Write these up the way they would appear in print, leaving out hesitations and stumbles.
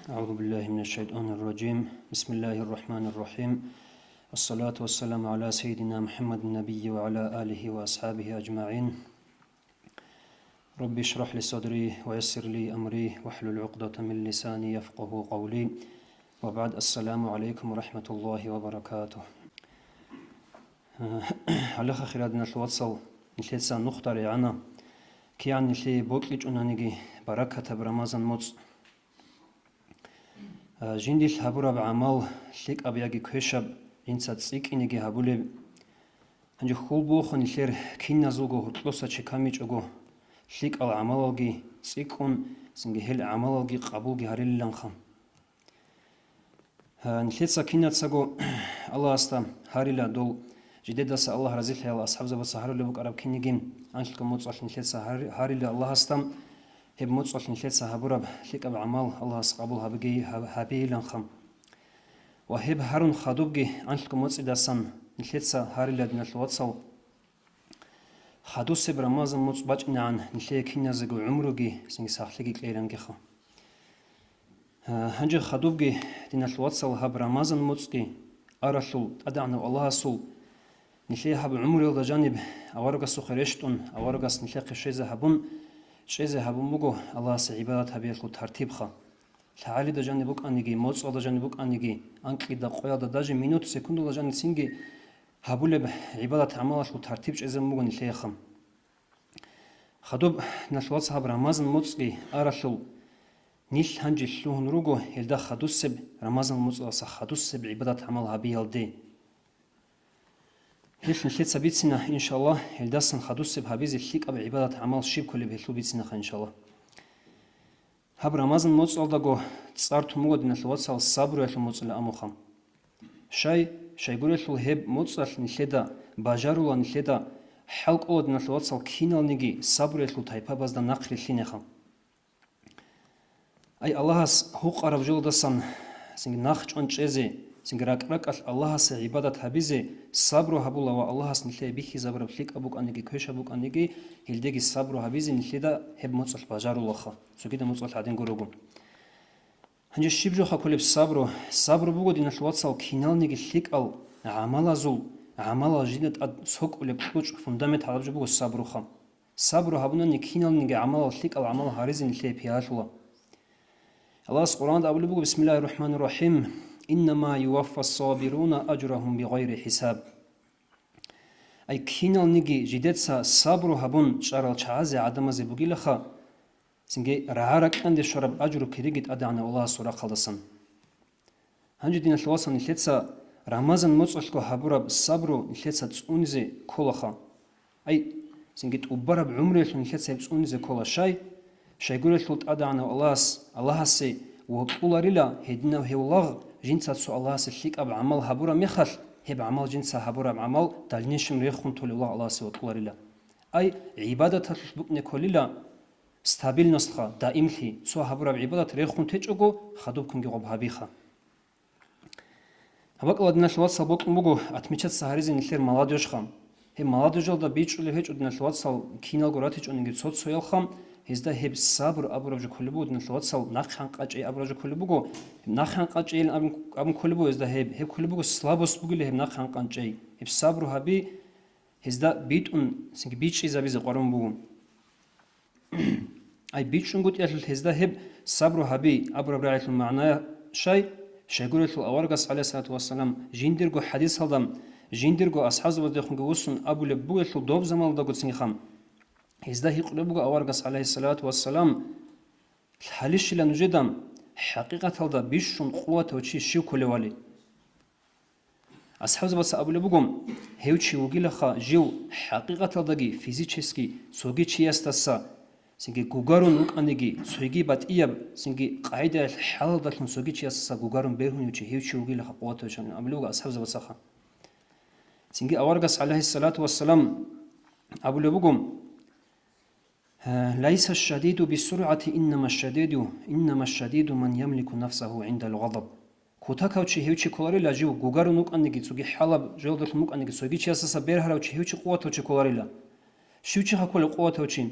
أعوذ بالله من الشيطان الرجيم. بسم الله الرحمن الرحيم. الصلاة والسلام على سيدنا محمد النبي وعلى آله وأصحابه أجمعين. رب اشرح لي صدري ويسر لي أمري واحلل عقدة من لساني يفقه قولي. وبعد السلام عليكم ورحمة الله وبركاته. علىخ خيرادنا الواتسو نحلتسا نختار عنا كيان نحلي بوكليج أنانيجي بركة برمضان موت جندي الحبورة بعمل ليك أبيعي كهشب إنسان تسيك إنجي هبولي هنجي خلبو خنيلير كينا زوجو هتلوسا تشكاميج أجو ليك العملوجي تسيكون سنجي هل عملوجي قبولجي هريل لانخم نحلتسا كينا تساجو الله أستام هريلا دول جديد دس الله رزيل هلا أصحاب زبط سهر اللي بقرب كينيجين أنشلك موت صلح نحلتسا هريلا الله أستام هب موت صلح نحلتسا هبورب ليك أب عمل الله أسقبل هبي لانخم وهب هارون خادوبجي أنشلك موت إداسان نحلتسا هريلا دنا الواتسو خادوس برمضان موت باجنا عن نحلي كينا زجو عمرجي سنج ساخليك كليرانجخا هنجي خادوبجي دنا الواتسو هب رمضان موتجي أرسل أدعنا الله سول نحلي هب عمري ولا جانب أورجس سخرشتون أورجس نحلي قشيزة هبون شيزة هبون مجو الله سعبادات هبي الخو ترتيبخا تعالي دا جانبك أنيجي موت ولا جانبك أنيجي أنكي دا قويا دا داجي مينوت سكوند ولا جانب سينجي هبول بعبادة عمل الخو ترتيب شيزة مجو نحلي خم خدوب نشوات هب رمضان موتسقي أرسل نيل هنجي شلون روجو يلدا خدوس سب رمضان موتسقي صح خدوس سب عبادة عمل هبي يلدي هيش نحلت سبيتنا إن شاء الله الدسن خدوس بهابيز الحيك أب عبادة عمل شيب كل بهلو بيتنا إن شاء الله هب رمضان موت صلدقو تصارت مود نحلوات صل الصبر يحلو موت الأموخم شاي قول يحلو هب موت صل نحلدا باجارو نحلدا حلق أود نحلوات صل كينال نجي صبر يحلو تايبا بس دا نقل الحينخم أي الله هو قرب جل دسن سنج نخش أنشزي سنجراك ركال الله سعبادة هبيزه صبر هبولا والله سنلي بيخي زبر بليك أبوك أنيجي كويش أبوك أنيجي هيلدقي صبر هبيزه نلدا هب مصلح بجار الله خا سو كده مصلح عدين جروجون هنجي الشيبجو خا كل صبر بوجود إن الواتساب كينال نيجي ليك أو عمل زول عمل جديد سوق ولا بخوج فندمت على جبوه الصبر خا صبر هبونا نكينال نيجي عمل ليك أو عمل هاريز نلي بيهاش الله القرآن أقول بوجو بسم الله الرحمن الرحيم إنما يوفى الصابرون أجرهم بغير حساب أي كينال نيجي جديدسا صبر هبون شارل شعازي عدم زبوجي لخا سنجي رعارك عند شرب أجر كريجت أدعنا الله سورة خلصن هنجي دين الوصل نحلتسا رمضان مصلحكو هبورب صبر نحلتسا تسونزي كلخا أي سنجي تقبرب عمري نحلتسا تسونزي كل شاي قول لك أدعنا الله سي وقولاريلا هدنا هيولغ جنسا سو الله سليك أب عمل هبورا مخل هب عمل جنسا هبورا عمل دالنيشم ريخون تولي الله الله سوى قولاريلا أي عبادة تلبك نكوليلا ستابيل نسخة دائم لي سو هبورا بعبادة ريخون تجوجو خدوبكم جواب هبيخا هبك الله دنا شوات سبوك مبو أتمشت سهريزي نخير ملاديش خام هي ملاديش ده بيتش اللي هيج دنا شوات سال كينال قراتيج ونجد صوت سويل خام هزدا هب صبر أبرج كل بود نشوات سال نخان قاچي أبرج كل بوجو نخان قاچي أبم كل بو هزدا هب كل بوجو سلابوس بوجو هب نخان قاچي هب صبر هبي هزدا بيتون سنج بيتش إذا بيز قرن بوجو أي بيتشون قلت يا هزدا هب صبر هبي أبرج رعيت المعنى شيء قول له أورجس عليه الصلاة والسلام جندرجو حديث هذا جندرجو أصحاب ودخن جوسن أبو لبوه له دوب زمان دا قلت سنخام هزدا هي قلبه أورجس عليه الصلاة والسلام الحليش لنجدم حقيقة هذا بيشون قوة وشي شيو كل والي أصحاب بس أبو لبوجم هيوشي وجيلخا جو حقيقة هذا جي فيزيكسكي سوجي شيء استسا سنجي جوجارون نوك أنيجي سوجي بات إياب سنجي قاعدة الحال ده كن سوجي شيء استسا جوجارون بيرهون يوشي هيوشي وجيلخا قوة وشان أبو لبوج أصحاب بس أخا سنجي أورجس عليه الصلاة والسلام أبو لبوجم ليس الشديد بالسرعة إنما الشديد من يملك نفسه عند الغضب كوتاكاوشي هيوشي كولاريلا جو جوجارو نوك أنيجي سوجي حالب جلدك نوك أنيجي سوجي شيء أساسا بيرهراوشي هيوشي قوة وشي كولاريلا شوشي هكول قوة وشي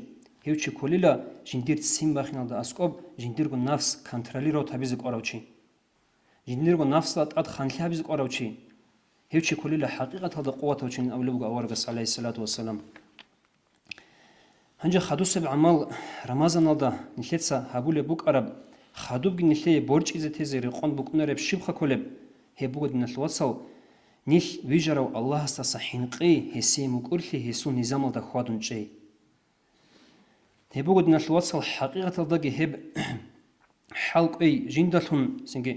Hevchi kolila jindir simbakhinalda askop jindirgo nafs kontroliro tabizi qoravchi. Jindirgo nafslat ad khanliabizi qoravchi. Hevchi kolila haqiqatalda quwatavchin avluga awargas alayhi salatu wassalam. Hanja khaduseb amal Ramazanalda nilhetsa habule buk arab khadubgi nilhe borch izeteze riqon buknereb shibkha koleb hebugod nalwatsal nil vijaraw Allah astasa hinqi hesi mukurli hesu nizamalda khwadunche. Hebugod nalwatsal haqiqatalda heb halqi jindalhun singe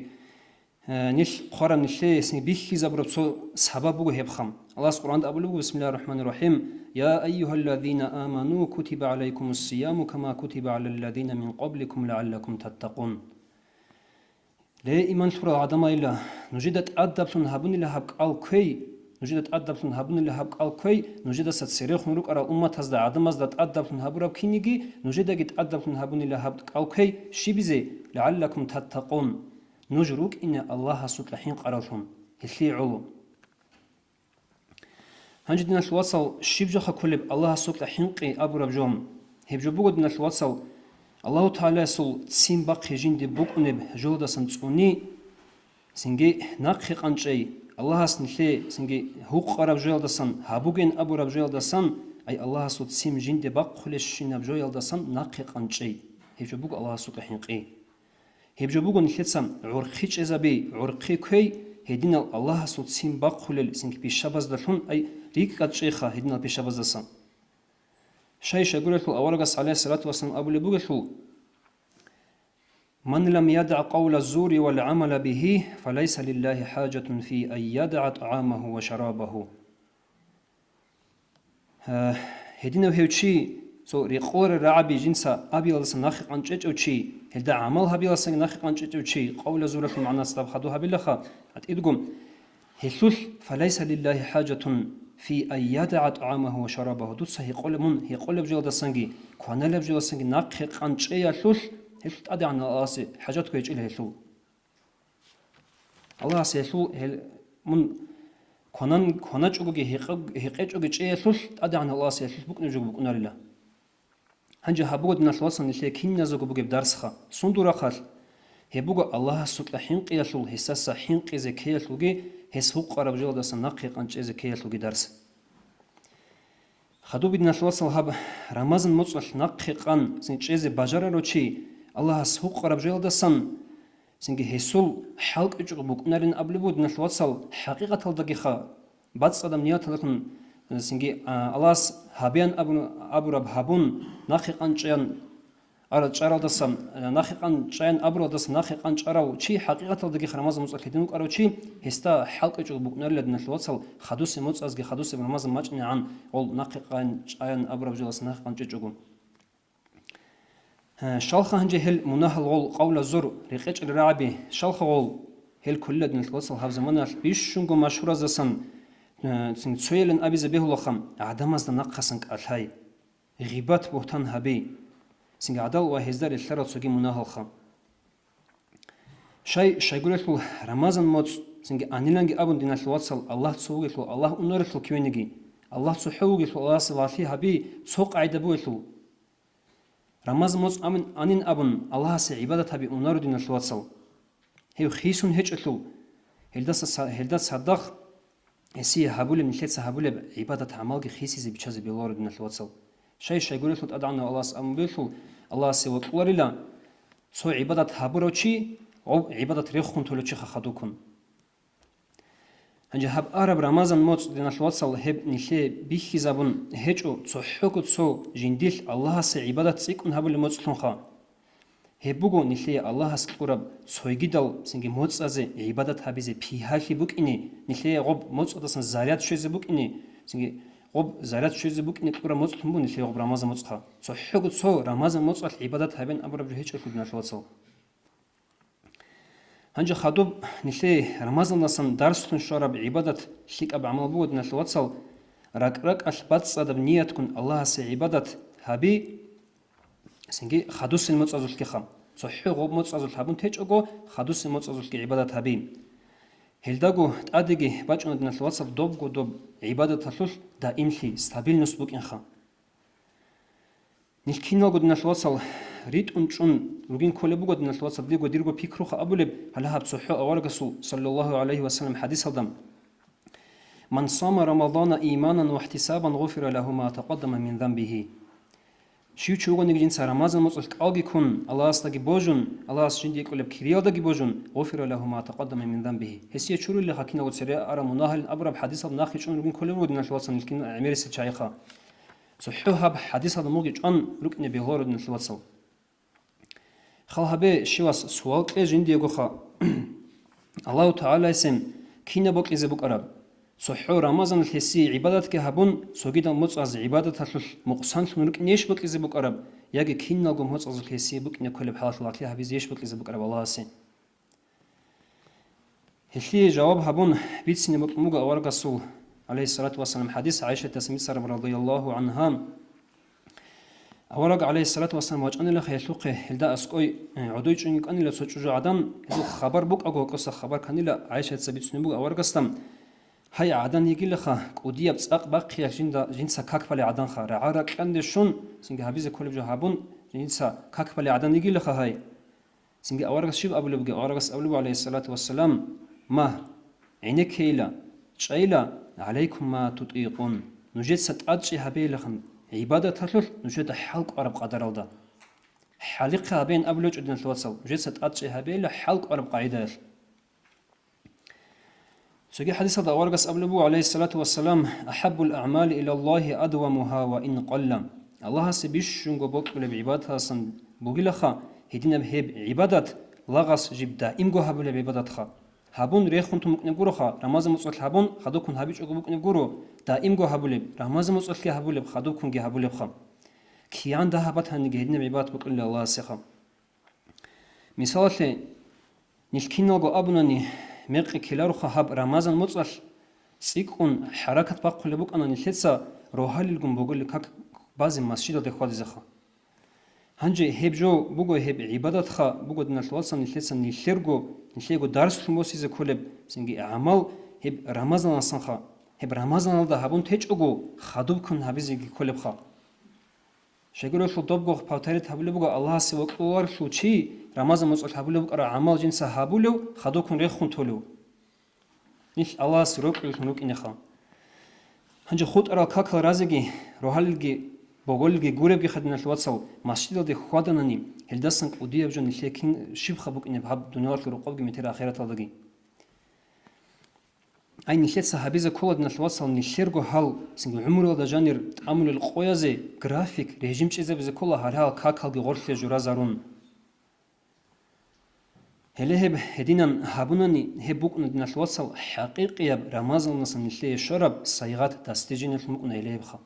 nil qoram nilhe singe bikhi zabrabso sababugo hebkham. Allah Qur'an abulugu bismillahirrahmanirrahim. يا أيها الذين آمنوا كتب عليكم الصيام كما كتب على الذين من قبلكم لعلكم تتقون. لا إيمان سورة عدم إلا نجدت أدبتون هبون إلا هبك الكوي نجدت أدبتون هبون إلا هبك الكوي نجدت ستسيرخ نروك على أمة هزد عدم هزد أدبتون هبو رب كينيجي نجدت أدبتون هبون إلا هبك الكوي شبزي لعلكم تتقون نجروك إن الله سطلحين قرالهم هثلي علو. هنجد نتواصل شبجخ كلب الله سوق حنقي أبو ربجوم هبجو بقول نتواصل الله تعالى سول تسين باقي جندي بقنب جودة سنتوني سنجي ناقي قنشي الله سنلي سنجي هوق قرب جودة سن هبوجين أبو رب جودة سن أي الله سول تسين جندي باق خلش شين أبو جودة سن ناقي قنشي هبجو بقول الله سوق حنقي هبجو بقول نتلسم عرقيش إزابي عرقي كي هدينا الله سول تسين باق خلل سنجي بيشابز دلون أي ريك قد شيخة هدنا بيشابز دسان شايش يقول أورغس عليه الصلاة والسلام أبو لبوغ من لم يدع قول الزور والعمل به فليس لله حاجة في أن يدع طعامه وشرابه. هدنا وهيوشي سو ريقور رعبي جنسا أبي لسا ناخي قنججوشي هلدا عمل هبي لسا ناخي قنججوشي قول الزور المعنى استبخدوها باللخا أتئدقم هلثل فليس لله حاجة في أن يدع طعامه وشرابه دوتس هي قلب جلد السنجي كوانا لب جلد السنجي ناقي قنشي يثل هلث أدي عن الله حاجات كويج إله هلثو الله سيثل من كوانا جوجي هيقج جوجي يثل أدي عن الله سيثل بكن جوجي بكن لله هنجي هبود نتواصل نشلي كين نزوج بوجي بدرسخا صندورا خال هبوجا الله سوق حين قيثل هساسا حين قيزة كيثلوجي هس هو قرب جلد سنقي قنشي زكية درس خدو بدنا نتواصل هب رمضان مصلح نقي قن سنجيز بجرا روشي الله هس هو قرب جلد سن سنجي هسول حلق اجر بكنارين قبل بود نتواصل حقيقة الدقيقة بعد صدام نيات لكن سنجي الله هبيان أبو رب هبون نقي قنشيان أرد شارل دسم ناخقان شين أبرو دس ناخقان شارو شيء حقيقة الدقيقة رمضان مصر كدينك أرو شيء هستا حلق جو بقنار لدنا الوصل خدوس موت أزج خدوس رمضان ماجني عن قول ناخقان شين أبرو جلس ناخقان جوجو شالخ هنجي هل مناهل قول قول الزر رقيج الرعبي شالخ قول هل كل لدنا الوصل هذا زمان بيش شنقو مشهور زسن سويلن أبي زبيه لخم عدم أزد نقصنك الهاي غيبات بوتان هبي سنجي عدل وهزدار الثرى تسوقي مناهل خام شيء يقول له رمضان موت سنجي أنيلانجي أبون دينا الوصل الله تسوقي له الله أنور له كيونيجي الله تسوقي له الله سلافي هبي تسوق عيدبوه له رمضان موت أمن أنين أبون الله سعبادة هبي أنور دينا الوصل هي خيسون هج له هلداس صدق هسي هبول من ثلاثة هبول عبادة عمالك خيسي زي بتشاز بيلور دينا الوصل شيء يقول له أدعنا الله سأمبيله الله سوى قولنا سو عبادة هبروشي أو عبادة ريخون تولوشي خدوكون هنجي هب أرب رمضان موت دينا الوصل هب نخي بيخي زبون هجو سو حكو سو جنديل الله سي عبادة سيكون هبول موت لنخا هبوغو نخي الله سكورب سوي جدال سنجي موت أزي عبادة هبيزي بيهاكي بوك إني نخي غب موت أدسن زاريات شوزي بوك إني سنجي غب زارات شوزي بوك إنك تقرأ مسلم بون اللي غب رمضان مصخا سو حقد سو رمضان مصخ العبادات هبين أبرب جهيش أكلنا الوصل هنجي خدوب نشلي رمضان نصن درس نشرب عبادات شيك أب عمل بود نشلوصل رك أشبات صدب نية تكون الله سي عبادات هبي سنجي خدوس المتصل كخم سو حقوب متصل هبون تيج أجو خدوس المتصل كعبادات هبي هلداغو تأديجي باجون دنا الوصف دوب عبادة تلوش دائم لي ستابيل نسبوك إنخا Nicht Kinder gut nach Wasser rit und schon rugin Kolle bugot nach Wasser digo dirgo pikruch abuleb hala hab suhu awargasu sallallahu alaihi wasallam hadith adam man sama ramadana imanan wa ihtisaban ghufira lahu ma taqaddama min dhanbihi Šiu čugonik jinsa Ramazan moc algi kun Allah stagi bojun Allah shindi koleb kiriyadagi bojun ghufira lahu ma taqaddama min dhanbihi hesiye churu li hakina gotsere ara munahal abrab hadith ab nakhi chun rugin Kolle bugot nach Wasser nilkin ameris chayxa صحوها بحديث هذا موجي جان ركن بغور من الوصل خلها شواس سؤال كجين ديغوخا الله تعالى اسم كينا بوك إذا بوك أرب صحو رمضان الحسي عبادات كهبون سوجيدا مصعز عبادات هل مقصان شنورك نيش بوك إذا بوك أرب يجي كينا قوم مصعز الحسي بوك نكل بحالة الله كلها بيزيش بوك إذا بوك أرب الله سين هشلي جواب هبون بيتسني بوك موجا أورق السول عليه الصلاة والسلام حديث عائشة تسميت سرب رضي الله عنها أورق عليه الصلاة والسلام وجأني لخ يشلقه هلدا أسقي عدوي جنيك أني لسوتشو عدم هذا خبر بوك أقول قصة خبر كاني لا عائشة تسبيت سنبوك أورق استم هاي عدن يجي لخ كودية بساق باقي جنسا كاكبل عدن خا رعارك عند شون سنج هبيز كل جهابون جنسا كاكبل عدن يجي لخ هاي سنج أورق شيب أبو لبجي أورق أبو عليه الصلاة والسلام ما عينك هيلا شايلا عليكم ما تطيقون نجد ستأجي هبي لخن عبادة تطلل نجد حلق أرب قدر الله حلقها بين أبلج أدنى الوصل نجد ستأجي هبي لحلق أرب قاعدة سجي حديث هذا ورقس أبلبو عليه الصلاة والسلام أحب الأعمال إلى الله أدومها وإن قل الله سبيش شنقو بوك بعبادها سن بوغلخا هدينا بهب عبادات لغس جب دائم جو هبل بعبادتها هابون ريخون تمك نقولها رمضان مصلح هابون خدوكن هابيج أقولك نقوله دائم جو هبولب رمضان مصلح هبولب خدوكن جه هبولب خم كيان ده هبتها نجهدنا بعباد بقول الله سخم مثال نلكينا جو أبناني مق كلارو خاب رمضان مصلح سيكون حركة بقول بوك أنا نلتسا روحال الجم بقول لك بعض المسجد ده خالد زخا هنجي هبجو بوجو هب عبادات خا بوجو دنا الوصل نلتسا نلقو درس الموسى زكولب سنجي أعمال هب رمضان الصنخا هب رمضان ده هبون تجعو خدوب كن هبيزي كولب خا شجرة شو دبغو باتريت هبلو الله سوق أور شو شيء رمضان مصلح هبلو أرا عمل جنس هبلو خدوب كن ريخون تولو نيش الله سروق الخنوق إنخا هنجي خود أرا كاكل رازجي روحالجي بقولجي جورب خدنا الوصل مسجد ده خدانني هلدسنك ودي بجون لكن شيب خبوك إن بحب دنيا الرقاب جمتير آخرة تلاقي أي نشيت صحابي كل دنا الوصل نشيرجو حال سنج عمره ده جانير تعامل القيازة جرافيك ريجيم شيء زي كل هالها كاكل جورف جرازارون هله هدينا هابونني هبوك ندنا الوصل حقيقي رمضان نصن نشلي شرب صيغات تستجين المكون إليه بخا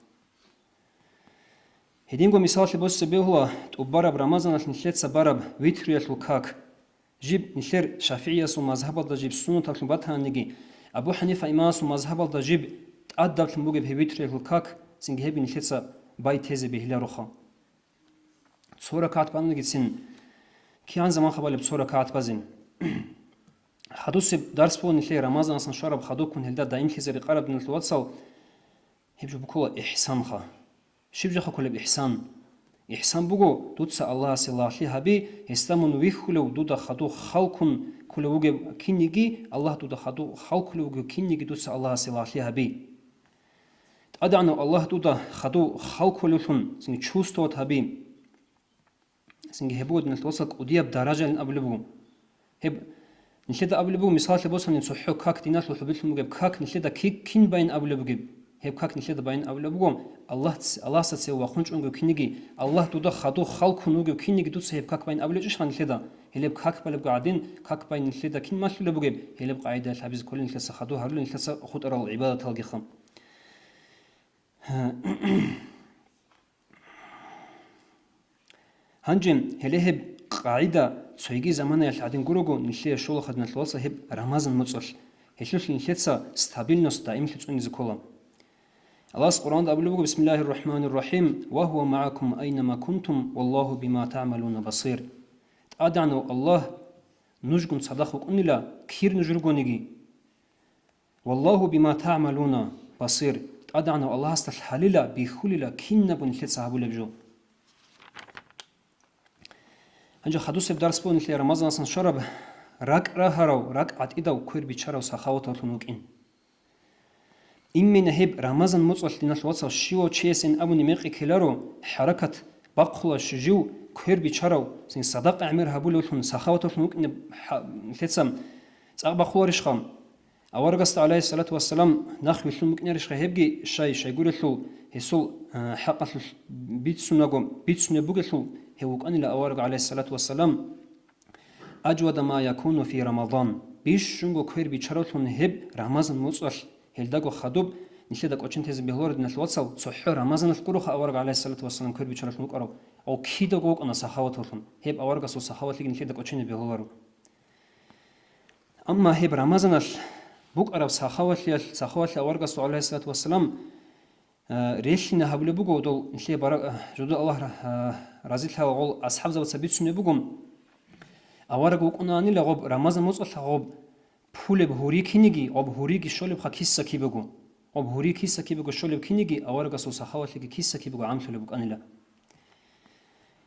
هدينغو مثال بس بيهوا تبارب رمضان نشلت سبارب ويتريت الكاك جيب نشر شافعية سو مذهب الله جيب سنة تلبتها نجي أبو حنيفة إمام سو مذهب الله جيب تأدب تلموج بهويتريت الكاك سنجهب نشلت باي تيزي بهلا رخا صورة كات بان نجي سن كيان زمان خبالي بصورة كات بزين حدوث درس بون نشلي رمضان سن شرب خدو كون هلدا دايم خزري قرب من الواتسال هبجو بكل إحسان خا شبجة كل إحسان بقو دوتس الله سلاحي هبي استمن ويخلو دودا خدو خلقن كل وجه كينيجي الله دودا خدو خلق كل وجه كينيجي دوتس الله سلاحي هبي أدعنا الله دودا خدو خلق كلهم سنج شوستوت هبي سنج هبود نتوصل قدية بدرجة لنقبلبو هب نشد قبلبو مثال لبوس نصحو كاك دينات لحبيت المجيب كاك نشد كين بين قبلبو جيب هب كاك نشد بين قبلبوم الله ستسوي وخنج أنجو كينيجي الله تودا خدو خلق نوجو كينيجي دوتس هب كاك بين قبلج إيش خنشدا هلب كاك بلب قاعدين كاك بين نشدا كين ما شلو بجيب هلب قاعدة الحبيز كل نشلس خدو هرلو نشلس خد أرى العبادة تلقي خم هنجم هلهب قاعدة سويجي زمانه الحدين جروجو نشلي شغل خدمة الوصل هب رمضان متصل هشلش نشلسا ستابيلنوس دائم تسوني زكولا الله القرآن أبلغ بسم الله الرحمن الرحيم وهو معكم أينما كنتم والله بما تعملون بصير أدعنوا الله نجكم صدقوا أنلا كثير نجرقونيجي والله بما تعملون بصير أدعنوا الله استحللا بخللا كنا بنشلت صحابو لبجو анҷа хадусеб дарс бон нихле рамазанасан шараб рак раҳарав рак атидав кӯр бичарав сахавататлун укин иммена ҳеб рамазан муцал диналвацал шиво чиесен абуни меқи келаро ҳаракат бақхула шужив кӯр бичарав син садақ амир ҳабулулун сахавататлун укин нихлецам цақ бақхуларишхам аваргаст алайҳиссалату вассалам нах виллун мукнеришха ҳебги шайгуреллу ҳесул ҳақаллу битсуне бугеллу ҳевуканила аварга алайҳиссалату вассалам аҷвада ма якуну фи рамадан биш шунго кӯр бичараллун ҳеб рамазан муцал ҳелдаго хадуб нишеда кочен тези беҳлор диналвацал цохҳо рамазанал куруха аварга алайҳиссалату вассалам кӯр бичараллун укаро ал кидаго укана сахаваталлун ҳеб аварга со сахаватлиги нишеда кочене беҳлору амма ҳеб рамазанал букарав сахаватли аваргасу алайҳиссалату вассалам реллина ҳабле буго дол нихле жуду аллаҳ разилҳа ол асҳабзаваца битсуне бугум аварга укунаанила ғоб рамазан муцалха ғоб пулеб ҳури киниги об ҳуриги шолеб ха кисса ки бегу об ҳури кисса ки бегу шолеб киниги аварга со сахаватлиги кисса ки бегу амтуле буканила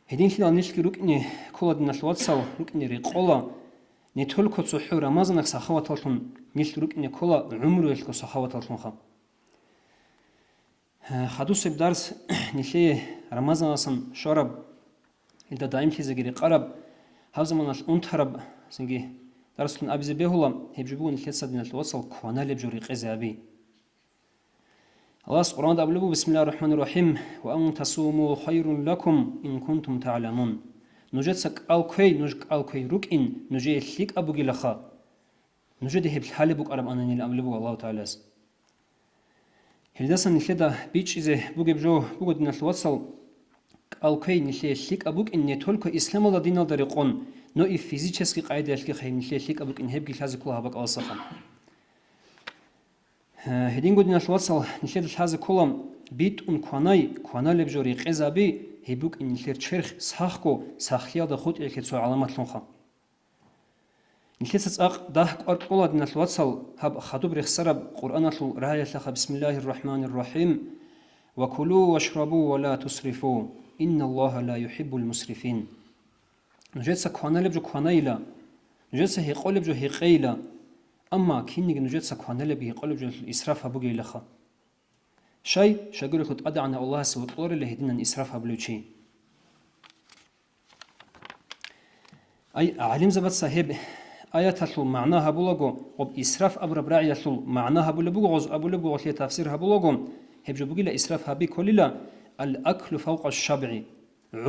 ҳедин хилал нишки рукни кула диналвацал рукни риқола не только цохҳо рамазанак сахаваталлун нил рукни кула умруелко сахаваталлунха хадусеб дарс нихле рамазанасан шараб илда даим хизагири қараб ҳавзаманал унтараб синги дарслун абизе беҳула ҳебжубу нихлеса диналвацал кваналеб жури қезе аби аллас қуръанда аблубу бисмиллаҳи раҳмани раҳим ва ан тасуму хайрун лакум ин кунтум таъламун нужеца калкӯй нуж калкӯй рукин нуже лик абугилаха нуже де ҳеблҳале букараб ананил аблубу аллаҳу таъалас ҳелдасан нихледа бичизе бугебжо буго диналвацал калкӯй нихле лик абукин не только исламала динал дариқон но и физически қайдаялки нихле лик абукин ҳебги лҳази кула ҳабак алсахан ҳединго диналвацал нихледа лҳази кулам битун кваналеб жо риқезаби ҳебук ин нихлер черх сахко сахлияда худ элкецо аламатлунха нихлеца цақ даҳ кваркула диналвацал ҳаб хадуб рехсараб қуръаналлу раҳаяллаха бисмиллаҳи рраҳмани рраҳим ва кулу вашрабу ва ла тусрифу инна аллаҳа ла юҳиббул мусрифин нужеца кваналеб жо кванаила нужеца ҳиқолеб жо ҳиқеила амма кинниги нужеца кваналеб ҳиқолеб жо исраф ҳабугеилаха шайгурехут адъана аллаҳ савутқлореле ҳединан исраф ҳаблучи ай алим забад саҳеб аяталлу маъна ҳабулаго об исраф абраб раъияллу маъна ҳабуле буго ғоз абуле буго ғосле тафсир ҳабулаго ҳеб жо бугила исраф ҳаби колила алаклу фавқа шабъи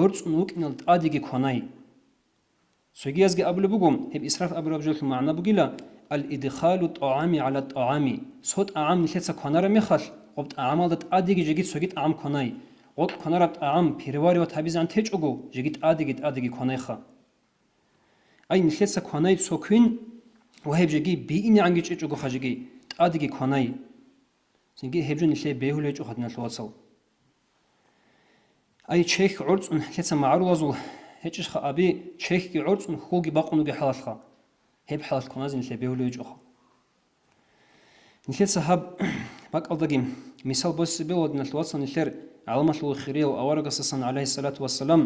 урцун укинал адиги кванай соги азги абуле бугум ҳеб исраф абраб жоллу маъна бугила алидхалу таами ала таами со таам нихлеца кванара мехал об таамалда адиги жегит соги таам кванай от кванара таам переварио табизан течугу жегит адиги кванайха ай нихлеца кванай цоквин ва ҳеб жеги биини анги чечугу ха жеги адиги кванай синги ҳеб жо нихле беҳуле чуха диналвацал ай чех урцун нихлеца маърулазул ҳечишха аби чехги урцун хулги бақунуги ҳалалха ҳеб ҳалал кванази нихле беҳуле чуха нихлеца ҳаб бакалдаги мисал боси беҳула диналвацал нихлер аламатлу хирел аваргасасан алайҳиссалату вассалам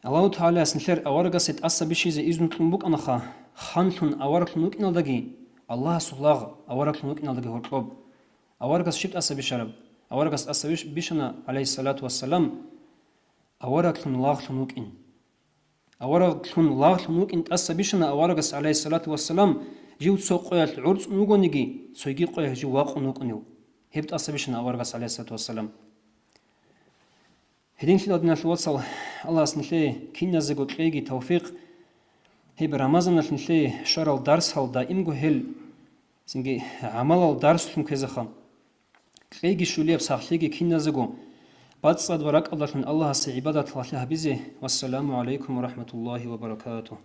аллаҳу таъалас нихлер аваргасет аса бишизе изнутлун буканаха ханлун аварклун укиналдаги аллаҳ сулағ аварклун укиналдаги ҳурқоб аваргас шибт аса бишараб аваргас аса бишана алайҳиссалату вассалам авараклун лағлун укин авараклун лағлун укин аса бишана аваргас алайҳиссалату вассалам жив цо қоял урцун угониги цойги қоя жив вақун укунил ҳебт аса бишана аваргас алайҳиссалату вассалам ҳедин хилал диналвацал аллаҳ нихле кинназего тлеги тавфиқ ҳеб рамазанал нихле шарал дарсҳал даимго ҳел синги амалал дарслун кезаха тлеги шулеб сахлеги кинназего бадсад ва ракъаллахун аллаҳ аси ибадат лахли ҳабизе вассаламу алайкум ва раҳматуллоҳи ва баракатуҳ